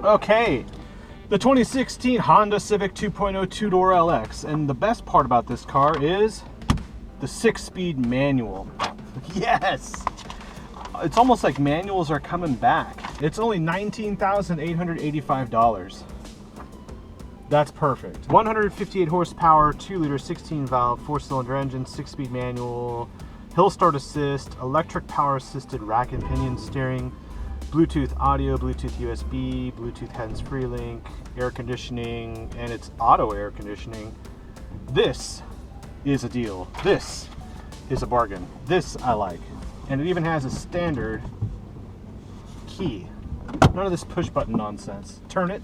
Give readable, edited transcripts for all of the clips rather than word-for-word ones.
Okay, the 2016 Honda Civic 2.0 two-door LX, and the best part about this car is the 6-speed manual. Yes! It's almost like manuals are coming back. It's only $19,885. That's perfect. 158 horsepower, 2-liter, 16-valve, 4-cylinder engine, 6-speed manual, hill start assist, electric power assisted rack and pinion steering, Bluetooth audio, Bluetooth USB, Bluetooth hands-free link, air conditioning, and it's auto air conditioning. This is a deal. This is a bargain. This I like. And it even has a standard key. None of this push button nonsense. Turn it,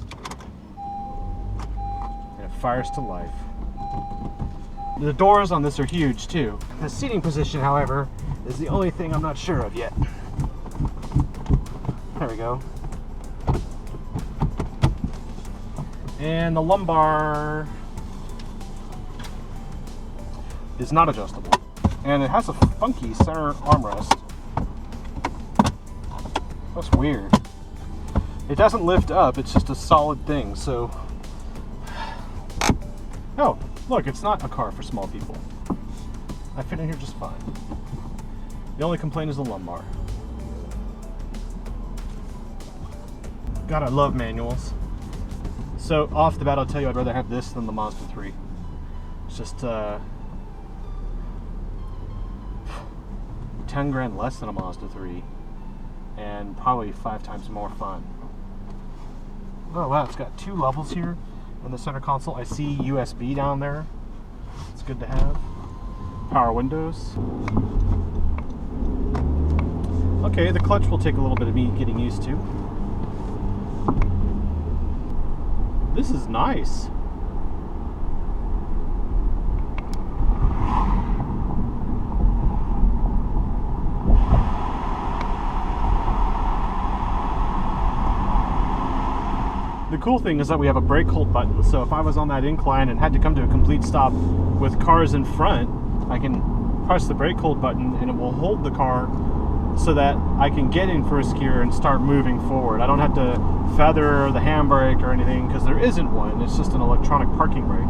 and it fires to life. The doors on this are huge too. The seating position, however, is the only thing I'm not sure of yet. There we go. And the lumbar is not adjustable. And it has a funky center armrest. That's weird. It doesn't lift up, it's just a solid thing, so... Oh, look, it's not a car for small people. I fit in here just fine. The only complaint is the lumbar. God, I love manuals. So off the bat, I'll tell you, I'd rather have this than the Mazda 3. It's just 10 grand less than a Mazda 3, and probably 5 times more fun. Oh wow, it's got 2 levels here in the center console. I see USB down there. It's good to have. Power windows. Okay, the clutch will take a little bit of me getting used to. This is nice. The cool thing is that we have a brake hold button, so if I was on that incline and had to come to a complete stop with cars in front, I can press the brake hold button and it will hold the car so that I can get in first gear and start moving forward. I don't have to feather the handbrake or anything because there isn't one. It's just an electronic parking brake.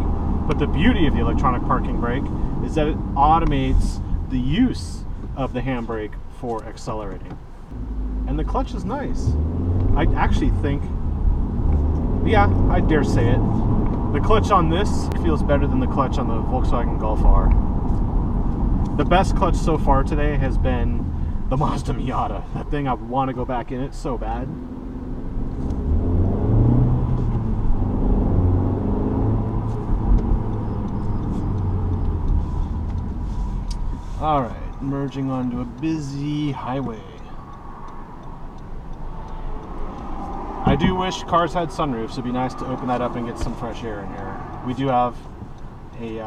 But the beauty of the electronic parking brake is that it automates the use of the handbrake for accelerating. And the clutch is nice. I actually think, yeah, I dare say it, the clutch on this feels better than the clutch on the Volkswagen Golf R. The best clutch so far today has been the Mazda Miata. That thing, I want to go back in it so bad. Alright, merging onto a busy highway. I do wish cars had sunroofs. It'd be nice to open that up and get some fresh air in here. We do have a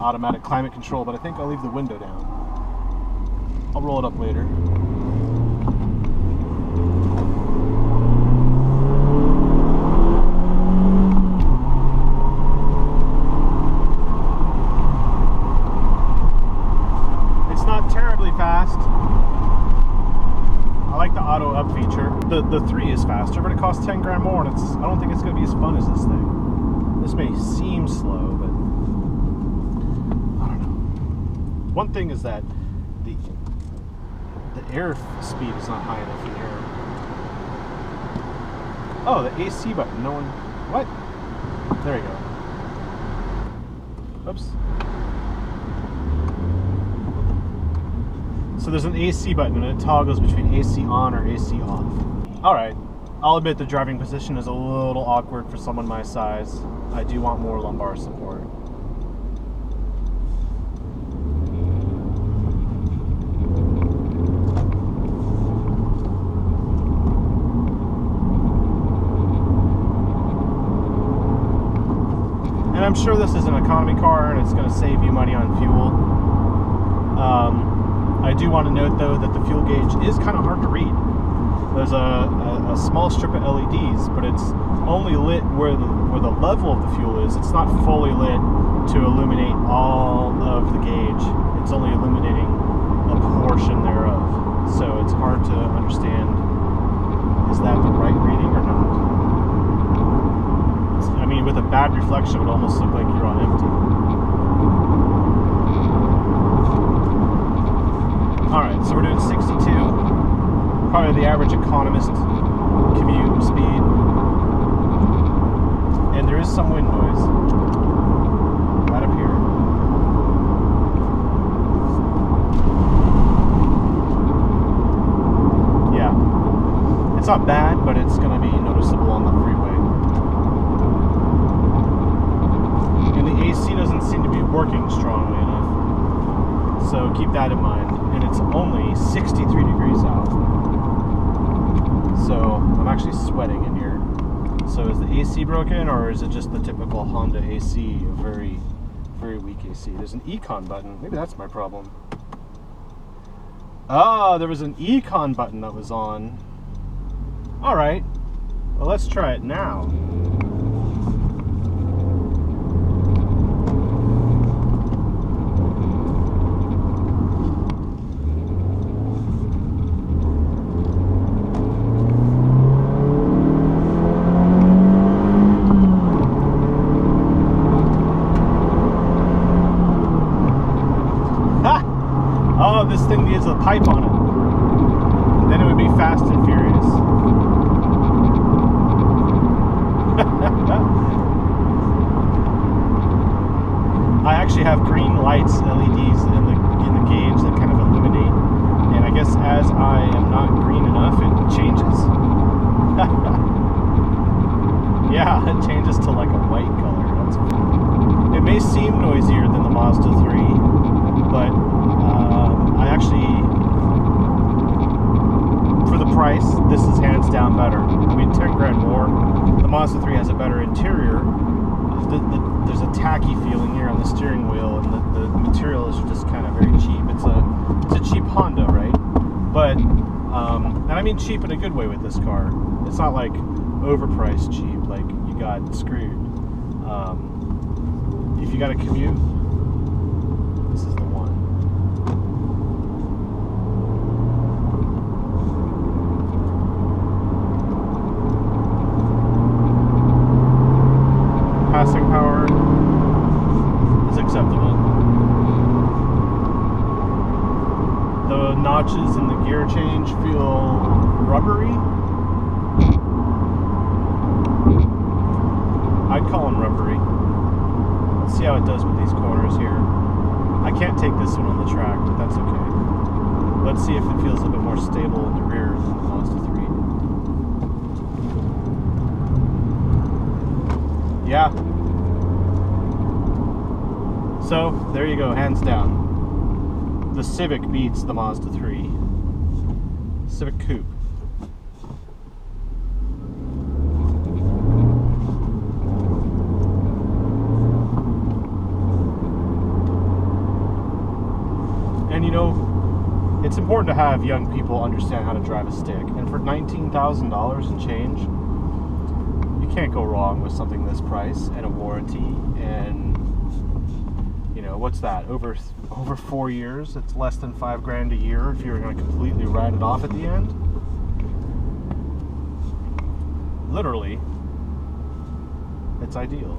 automatic climate control, but I think I'll leave the window down. I'll roll it up later. It's not terribly fast. I like the auto up feature. The 3 is faster, but it costs 10 grand more, and I don't think it's going to be as fun as this thing. This may seem slow, but I don't know. One thing is that the air speed is not high enough in here. Oh, the AC button. No one... What? There you go. Oops. So there's an AC button, and it toggles between AC on or AC off. Alright. I'll admit the driving position is a little awkward for someone my size. I do want more lumbar support. And I'm sure this is an economy car and it's going to save you money on fuel. I do want to note though that the fuel gauge is kind of hard to read. There's a small strip of LEDs, but it's only lit where the level of the fuel is. It's not fully lit to illuminate all of the gauge. It's only illuminating a portion thereof. So it's hard to understand Is that the right reading or not? I mean, with a bad reflection, it would almost look like you're on empty. Alright, so we're doing 62. Probably the average economist commute speed. And there is some wind noise. Right up here. Yeah. It's not bad, but it's going to be noticeable on the freeway. And the AC doesn't seem to be working strongly enough. So keep that in mind. And it's only 63 degrees out. So I'm actually sweating in here. So is the AC broken, or is it just the typical Honda AC, a very, very weak AC? There's an econ button. Maybe that's my problem. Oh, there was an econ button that was on. All right. Well, let's try it now. Oh, this thing needs a pipe on it. Then it would be fast and furious. I actually have green lights, LEDs in the gauge that kind of illuminate. And I guess as I am not green enough, it changes. Yeah, it changes to like a white color. That's cool. It may seem noisier than the Mazda 3, but I actually, for the price, this is hands down better. I mean, 10 grand more. The Mazda 3 has a better interior. There's a tacky feeling here on the steering wheel, and the materials are just kind of very cheap. It's a cheap Honda, right? But, and I mean cheap in a good way with this car. It's not like overpriced cheap, like you got screwed. If you got to commute, this is the one. Passing power is acceptable. The notches in the gear change feel rubbery. I'd call them rubbery. Let's see how it does with these corners here. I can't take this one on the track, but that's okay. Let's see if it feels a little bit more stable in the rear than the Mazda 3. Yeah. So, there you go, hands down. The Civic beats the Mazda 3. Civic Coupe. And you know, it's important to have young people understand how to drive a stick. And for $19,000 and change, you can't go wrong with something this price and a warranty. And you know, what's that? Over 4 years, it's less than $5 grand a year if you're going to completely write it off at the end. Literally, it's ideal.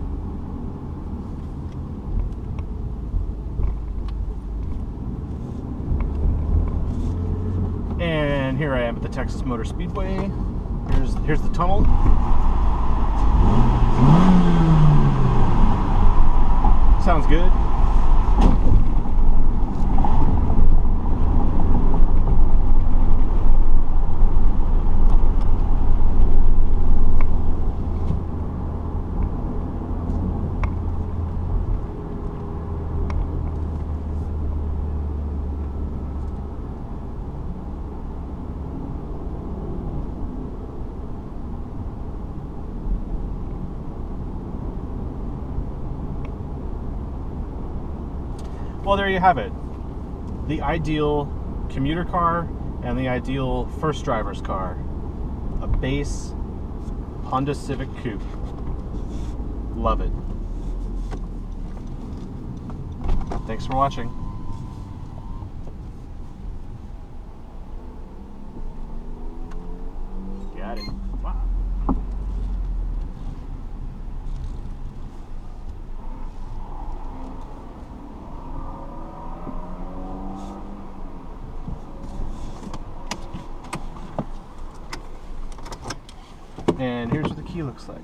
And here I am at the Texas Motor Speedway. Here's the tunnel. Sounds good. Well, there you have it. The ideal commuter car and the ideal first driver's car. A base Honda Civic Coupe. Love it. Thanks for watching. Yeah. automatic. Wow. And here's what the key looks like.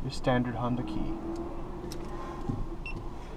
Your standard Honda key.